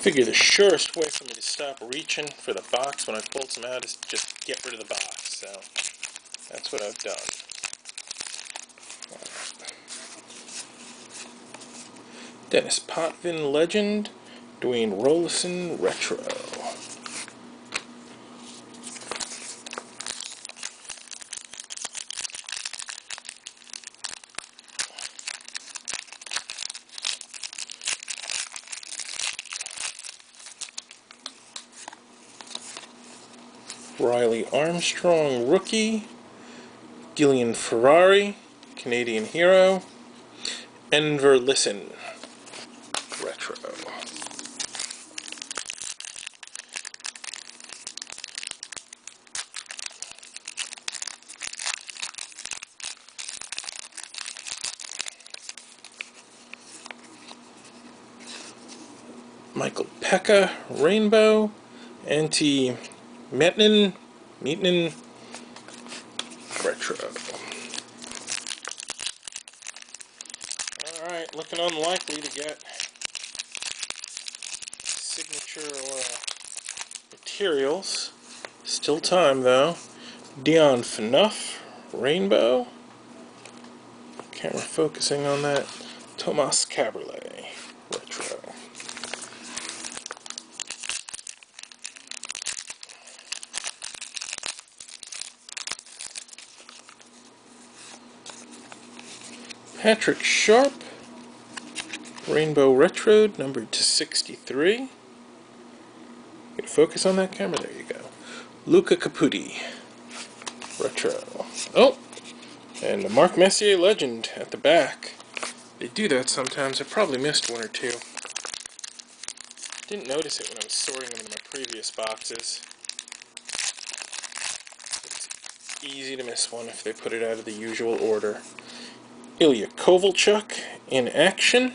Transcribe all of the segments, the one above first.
Figure the surest way for me to stop reaching for the box when I pull some out is to just get rid of the box. So that's what I've done. Dennis Potvin Legend, Dwayne Rollison Retro. Riley Armstrong Rookie, Gillian Ferrari Canadian Hero, Enver Lisson Retro. Michael Pekka Rainbow, Meitnen Retro. Alright, looking unlikely to get signature or materials. Still time though. Dion Phaneuf Rainbow. Camera focusing on that. Thomas Caberlet Retro. Patrick Sharp Rainbow Retro, numbered to 63. Get a focus on that camera. There you go. Luca Caputi Retro. Oh, and the Marc Messier Legend at the back. They do that sometimes. I probably missed one or two. Didn't notice it when I was sorting them in my previous boxes. It's easy to miss one if they put it out of the usual order. Ilya Kovalchuk in action.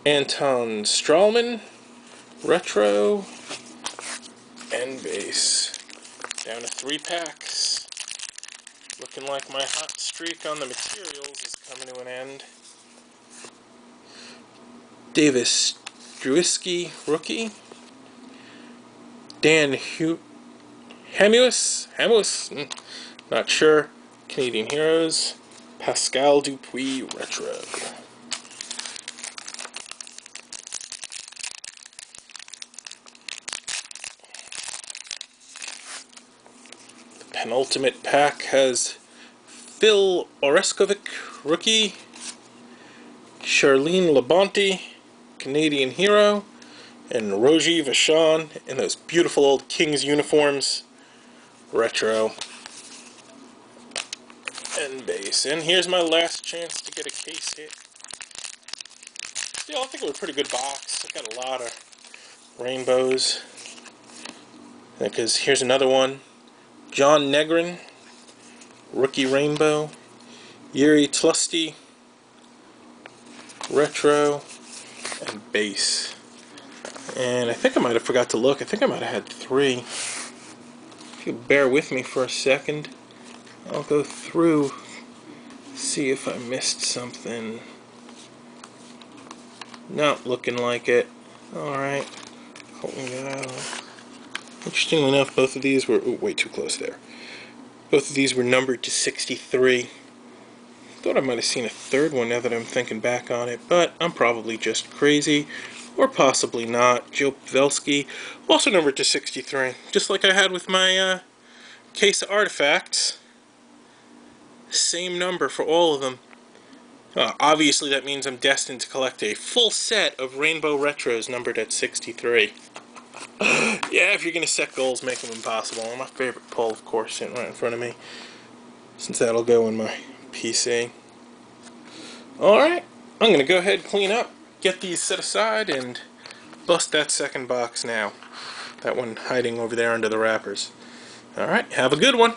Anton Strahlman Retro and base. Down to 3 packs. Looking like my hot streak on the materials is coming to an end. Davis Druiski Rookie. Dan Hamus, not sure. Canadian Heroes. Pascal Dupuis Retro. The penultimate pack has Phil Oreskovic Rookie, Charlene Labonte Canadian Hero, and Rogi Vachon in those beautiful old Kings uniforms Retro. And base. And here's my last chance to get a case hit. Still, I think it was a pretty good box. I got a lot of rainbows. Because here's another one. John Negrin, Rookie Rainbow. Yuri Tlusty, Retro, and base. And I think I might have forgot to look. I think I might have had 3. If you bear with me for a second, I'll go through, see if I missed something. Not looking like it. Alright. Interestingly enough, both of these were... Ooh, way too close there. Both of these were numbered to 63. Thought I might have seen a third one now that I'm thinking back on it, but I'm probably just crazy. Or possibly not. Joe Pavelski, also numbered to 63. Just like I had with my case of artifacts. Same number for all of them. Obviously that means I'm destined to collect a full set of Rainbow Retros numbered at 63. Yeah, if you're going to set goals, make them impossible. My favorite pull, of course, sitting right in front of me, since that'll go in my PC. Alright, I'm going to go ahead, clean up, get these set aside, and bust that second box now. That one hiding over there under the wrappers. Alright, have a good one.